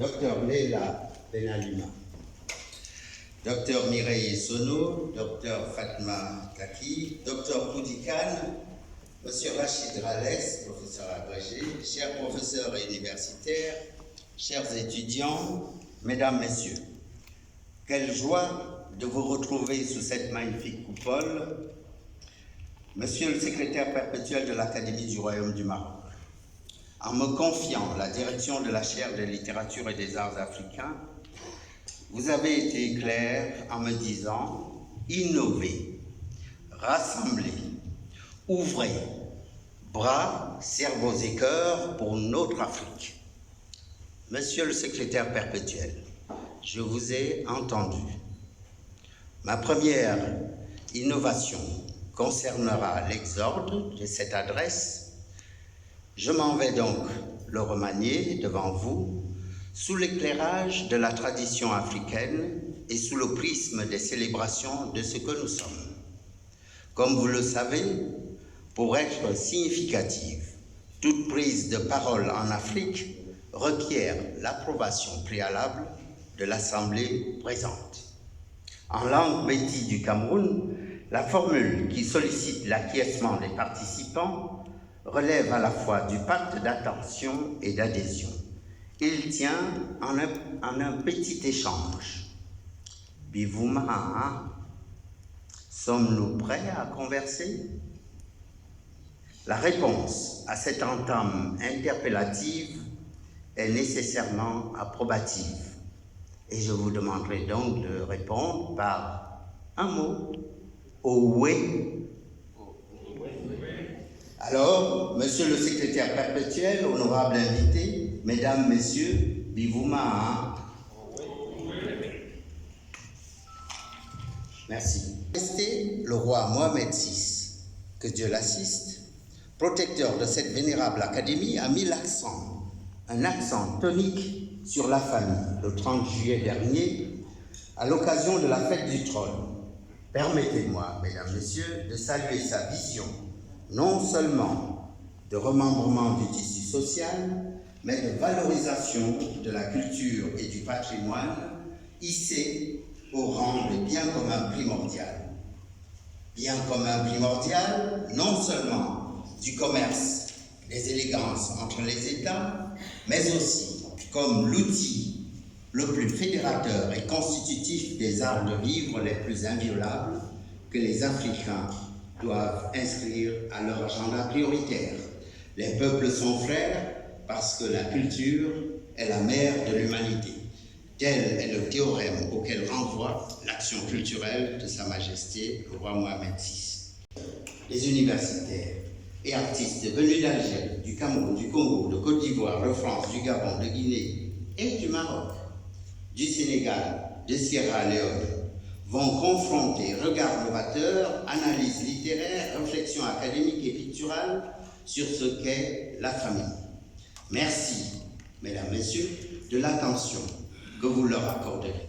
Dr Leila Benalima, Dr Mireille Sono, Dr Fatma Kaki, Dr Poudikan, Monsieur Rachid Ralès, professeur agrégé, chers professeurs et universitaires, chers étudiants, mesdames, messieurs, quelle joie de vous retrouver sous cette magnifique coupole. Monsieur le secrétaire perpétuel de l'Académie du Royaume du Maroc, en me confiant la direction de la chaire de littérature et des arts africains, vous avez été clair en me disant « innovez, rassemblez, ouvrez, bras, cerveaux et cœurs pour notre Afrique ». Monsieur le secrétaire perpétuel, je vous ai entendu. Ma première innovation concernera l'exorde de cette adresse. Je m'en vais donc le remanier devant vous sous l'éclairage de la tradition africaine et sous le prisme des célébrations de ce que nous sommes. Comme vous le savez, pour être significative, toute prise de parole en Afrique requiert l'approbation préalable de l'Assemblée présente. En langue métis du Cameroun, la formule qui sollicite l'acquiescement des participants relève à la fois du pacte d'attention et d'adhésion. Il tient en un petit échange. Bivouma, sommes-nous prêts à converser? La réponse à cette entame interpellative est nécessairement approbative. Et je vous demanderai donc de répondre par un mot. Oui. Alors, monsieur le secrétaire perpétuel, honorable invité, mesdames, messieurs, Bivouma. Merci. Le roi Mohamed VI, que Dieu l'assiste, protecteur de cette vénérable académie, a mis un accent tonique sur la famille le 30 juillet dernier, à l'occasion de la fête du trône. Permettez-moi, mesdames, messieurs, de saluer sa vision, non seulement de remembrement du tissu social, mais de valorisation de la culture et du patrimoine, hissé au rang de bien commun primordial. Bien commun primordial, non seulement du commerce, des élégances entre les États, mais aussi comme l'outil le plus fédérateur et constitutif des arts de vivre les plus inviolables que les Africains doivent inscrire à leur agenda prioritaire. Les peuples sont frères parce que la culture est la mère de l'humanité. Tel est le théorème auquel renvoie l'action culturelle de Sa Majesté le roi Mohamed VI. Les universitaires et artistes venus d'Algérie, du Cameroun, du Congo, de Côte d'Ivoire, de France, du Gabon, de Guinée et du Maroc, du Sénégal, de Sierra Leone, vont confronter regard novateur, analyse littéraire, réflexion académique et picturale sur ce qu'est la famille. Merci, mesdames, messieurs, de l'attention que vous leur accorderez.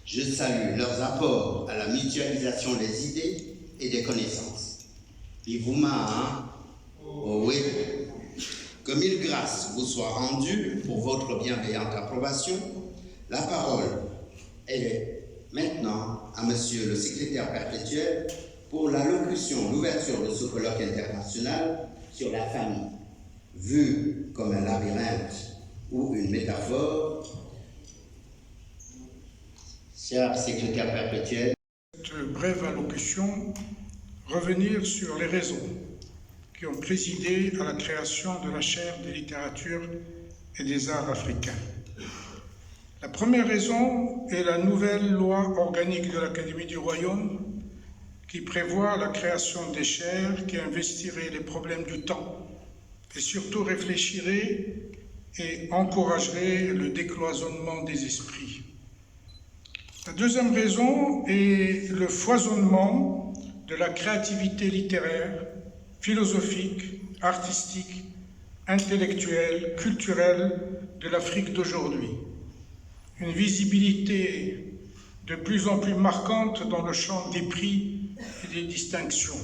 Je salue leurs apports à la mutualisation des idées et des connaissances. Bivouma, oui. Que mille grâces vous soient rendues pour votre bienveillante approbation. La parole est maintenant à monsieur le secrétaire perpétuel pour l'allocution, l'ouverture de ce colloque international sur la famille, vue comme un labyrinthe ou une métaphore. Cher secrétaire perpétuel. Cette brève allocution, revenir sur les raisons qui ont présidé à la création de la chaire des littératures et des arts africains. La première raison est la nouvelle loi organique de l'Académie du Royaume qui prévoit la création des chaires qui investiraient les problèmes du temps et surtout réfléchirait et encouragerait le décloisonnement des esprits. La deuxième raison est le foisonnement de la créativité littéraire, philosophique, artistique, intellectuelle, culturelle de l'Afrique d'aujourd'hui. Une visibilité de plus en plus marquante dans le champ des prix et des distinctions.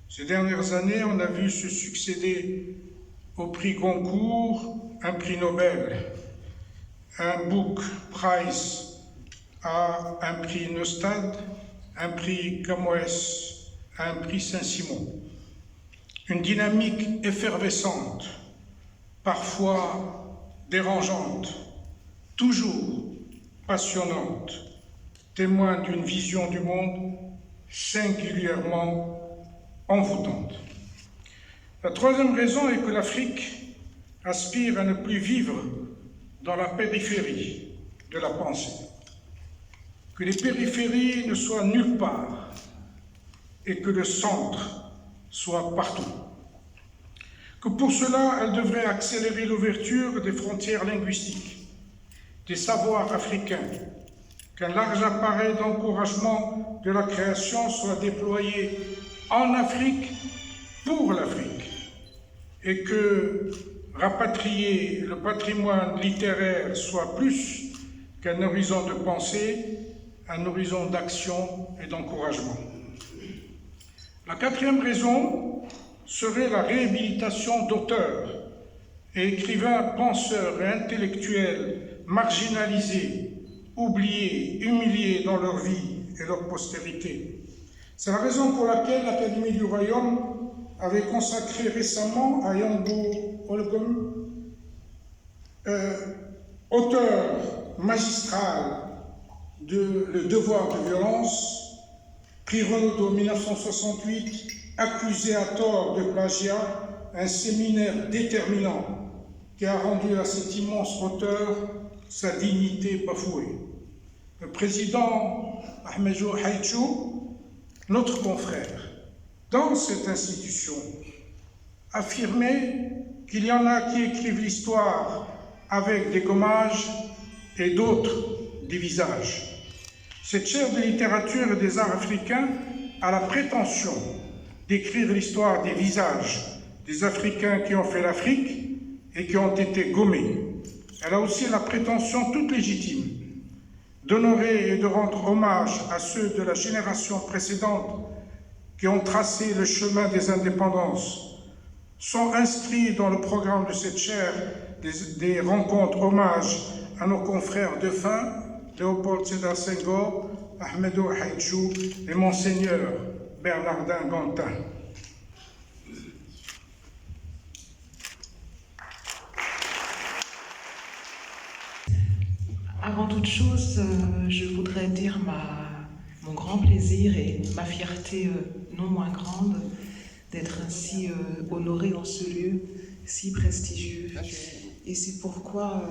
Ces dernières années, on a vu se succéder au prix Goncourt un prix Nobel, un Book Prize à un prix Neustadt, un prix Camões, un prix Saint-Simon. Une dynamique effervescente, parfois dérangeante, toujours passionnante, témoin d'une vision du monde singulièrement envoûtante. La troisième raison est que l'Afrique aspire à ne plus vivre dans la périphérie de la pensée, que les périphéries ne soient nulle part et que le centre soit partout. Que pour cela, elle devrait accélérer l'ouverture des frontières linguistiques, des savoirs africains, qu'un large appareil d'encouragement de la création soit déployé en Afrique pour l'Afrique, et que rapatrier le patrimoine littéraire soit plus qu'un horizon de pensée, un horizon d'action et d'encouragement. La quatrième raison serait la réhabilitation d'auteurs et écrivains, penseurs et intellectuels marginalisés, oubliés, humiliés dans leur vie et leur postérité. C'est la raison pour laquelle l'Académie du Royaume avait consacré récemment à Yambo Olgom, auteur magistral de Le devoir de violence, prix Renaudot 1968, accusé à tort de plagiat, un séminaire déterminant qui a rendu à cet immense auteur sa dignité bafouée. Le président Ahmedou Haïdjou, notre confrère, dans cette institution, affirmait qu'il y en a qui écrivent l'histoire avec des gommages et d'autres des visages. Cette chaire de littérature et des arts africains a la prétention d'écrire l'histoire des visages des Africains qui ont fait l'Afrique et qui ont été gommés. Elle a aussi la prétention toute légitime d'honorer et de rendre hommage à ceux de la génération précédente qui ont tracé le chemin des indépendances. Sont inscrits dans le programme de cette chaire des rencontres hommages à nos confrères défunts, Léopold Sédar Senghor, Ahmedou Haïdjou et Monseigneur Bernardin Gantin. Avant toute chose, je voudrais dire mon grand plaisir et ma fierté non moins grande d'être ainsi honorée en ce lieu si prestigieux. Et c'est pourquoi,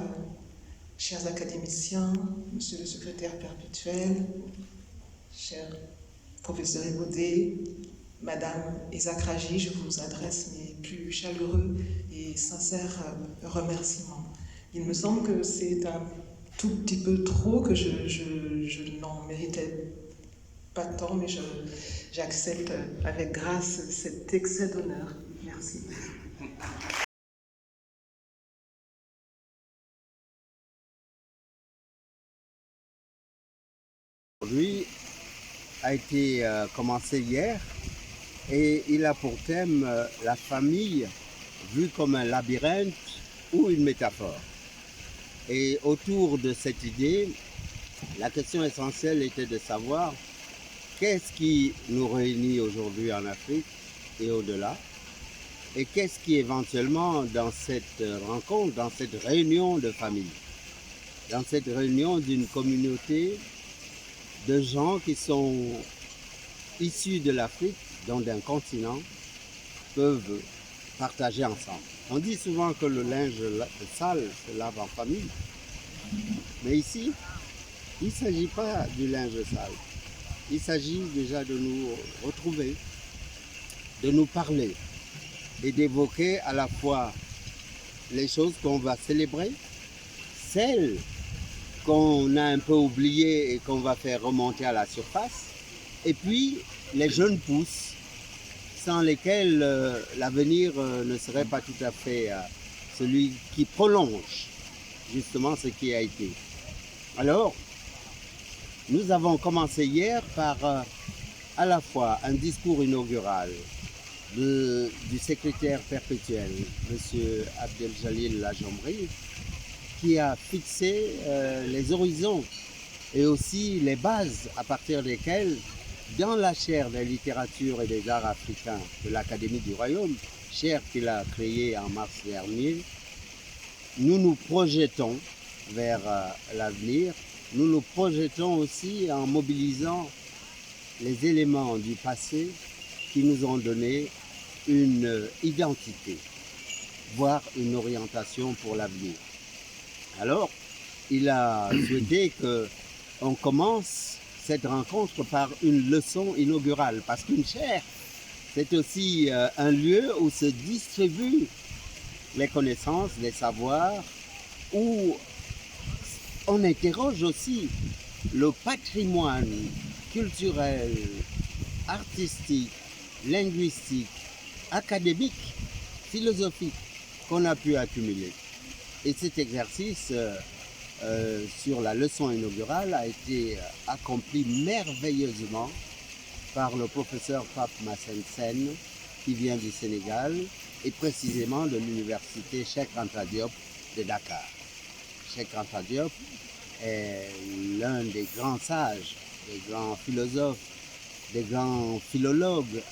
chers académiciens, monsieur le secrétaire perpétuel, cher professeur Ebodé, madame Isaac Raji, je vous adresse mes plus chaleureux et sincères remerciements. Il me semble que c'est un tout petit peu trop, que je n'en méritais pas tant, mais j'accepte avec grâce cet excès d'honneur. Merci. Aujourd'hui a été commencé hier et il a pour thème la famille vue comme un labyrinthe ou une métaphore. Et autour de cette idée, la question essentielle était de savoir qu'est-ce qui nous réunit aujourd'hui en Afrique et au-delà, et qu'est-ce qui éventuellement dans cette rencontre, dans cette réunion de famille, dans cette réunion d'une communauté de gens qui sont issus de l'Afrique, donc d'un continent, peuvent partager ensemble. On dit souvent que le linge sale se lave en famille, mais ici, il ne s'agit pas du linge sale. Il s'agit déjà de nous retrouver, de nous parler et d'évoquer à la fois les choses qu'on va célébrer, celles qu'on a un peu oubliées et qu'on va faire remonter à la surface, et puis les jeunes pousses sans lesquels l'avenir ne serait pas tout à fait celui qui prolonge justement ce qui a été. Alors, nous avons commencé hier par à la fois un discours inaugural du secrétaire perpétuel, M. Abdel Jalil Lajambri, qui a fixé les horizons et aussi les bases à partir desquelles, dans la chaire des littératures et des arts africains de l'Académie du Royaume, chaire qu'il a créée en mars dernier, nous nous projetons vers l'avenir. Nous nous projetons aussi en mobilisant les éléments du passé qui nous ont donné une identité, voire une orientation pour l'avenir. Alors, il a souhaité qu'on commence cette rencontre par une leçon inaugurale, parce qu'une chaire, c'est aussi un lieu où se distribuent les connaissances, les savoirs, où on interroge aussi le patrimoine culturel, artistique, linguistique, académique, philosophique qu'on a pu accumuler. Et cet exercice sur la leçon inaugurale a été accompli merveilleusement par le professeur Pape Massensen, qui vient du Sénégal, et précisément de l'université Cheikh Anta Diop de Dakar. Cheikh Anta Diop est l'un des grands sages, des grands philosophes, des grands philologues